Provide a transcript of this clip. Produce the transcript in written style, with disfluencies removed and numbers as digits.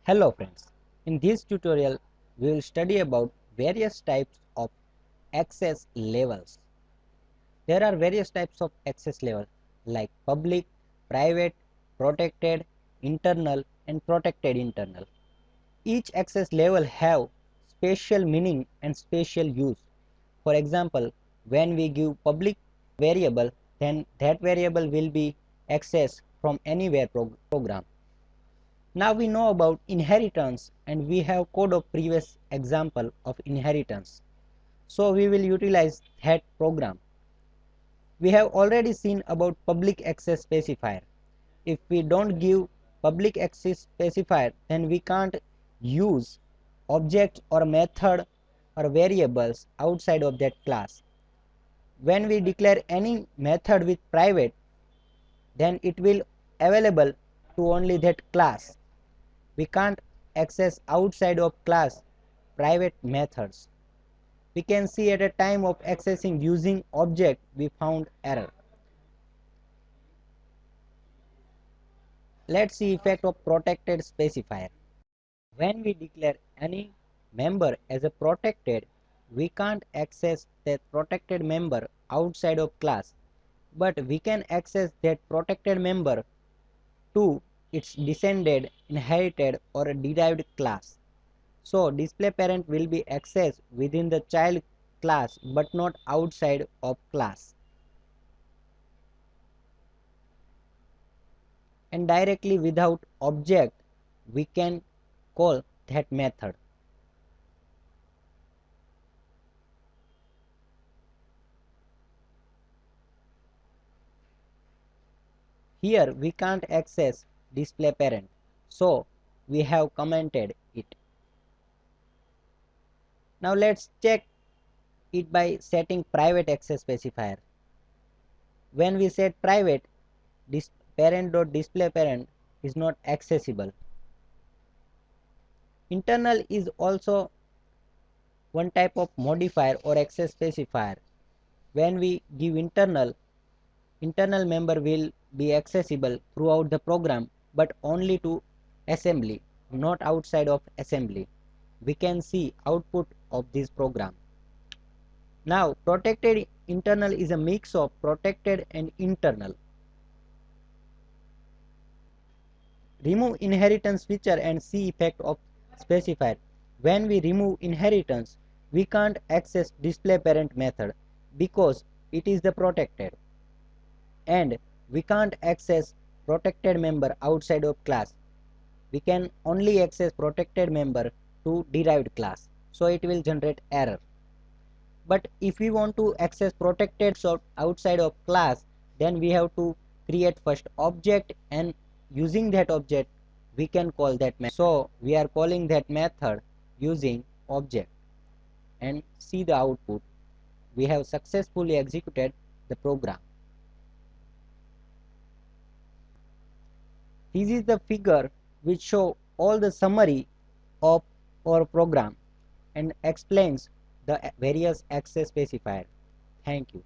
Hello friends, in this tutorial we will study about various types of access levels. There are various types of access level like public, private, protected, internal and protected internal. Each access level have special meaning and special use. For example, when we give public variable, then that variable will be accessed from anywhere program. Now we know about inheritance and we have code of previous example of inheritance. So we will utilize that program. We have already seen about public access specifier. If we don't give public access specifier, then we can't use objects or method or variables outside of that class. When we declare any method with private, then it will available to only that class. We can't access outside of class private methods. We can see at a time of accessing using object we found error. Let's see effect of protected specifier. When we declare any member as a protected, we can't access that protected member outside of class, but we can access that protected member to its descended, inherited or derived class. So display parent will be accessed within the child class but not outside of class. And directly without object we can call that method. Here we can't access display parent, so we have commented it. Now let's check it by setting private access specifier. When we set private, this parent.display parent is not accessible. Internal is also one type of modifier or access specifier. When we give internal member will be accessible throughout the program but only to assembly, not outside of assembly. We can see output of this program. Now protected internal is a mix of protected and internal. Remove inheritance feature and see effect of specifier. When we remove inheritance, we can't access display parent method because it is the protected, and we can't access protected member outside of class. We can only access protected member to derived class, so it will generate error. But if we want to access protected outside of class, then we have to create first object, and using that object we can call that method. So we are calling that method using object, and see the output. We have successfully executed the program. This is the figure which show all the summary of our program and explains the various access specifier. Thank you.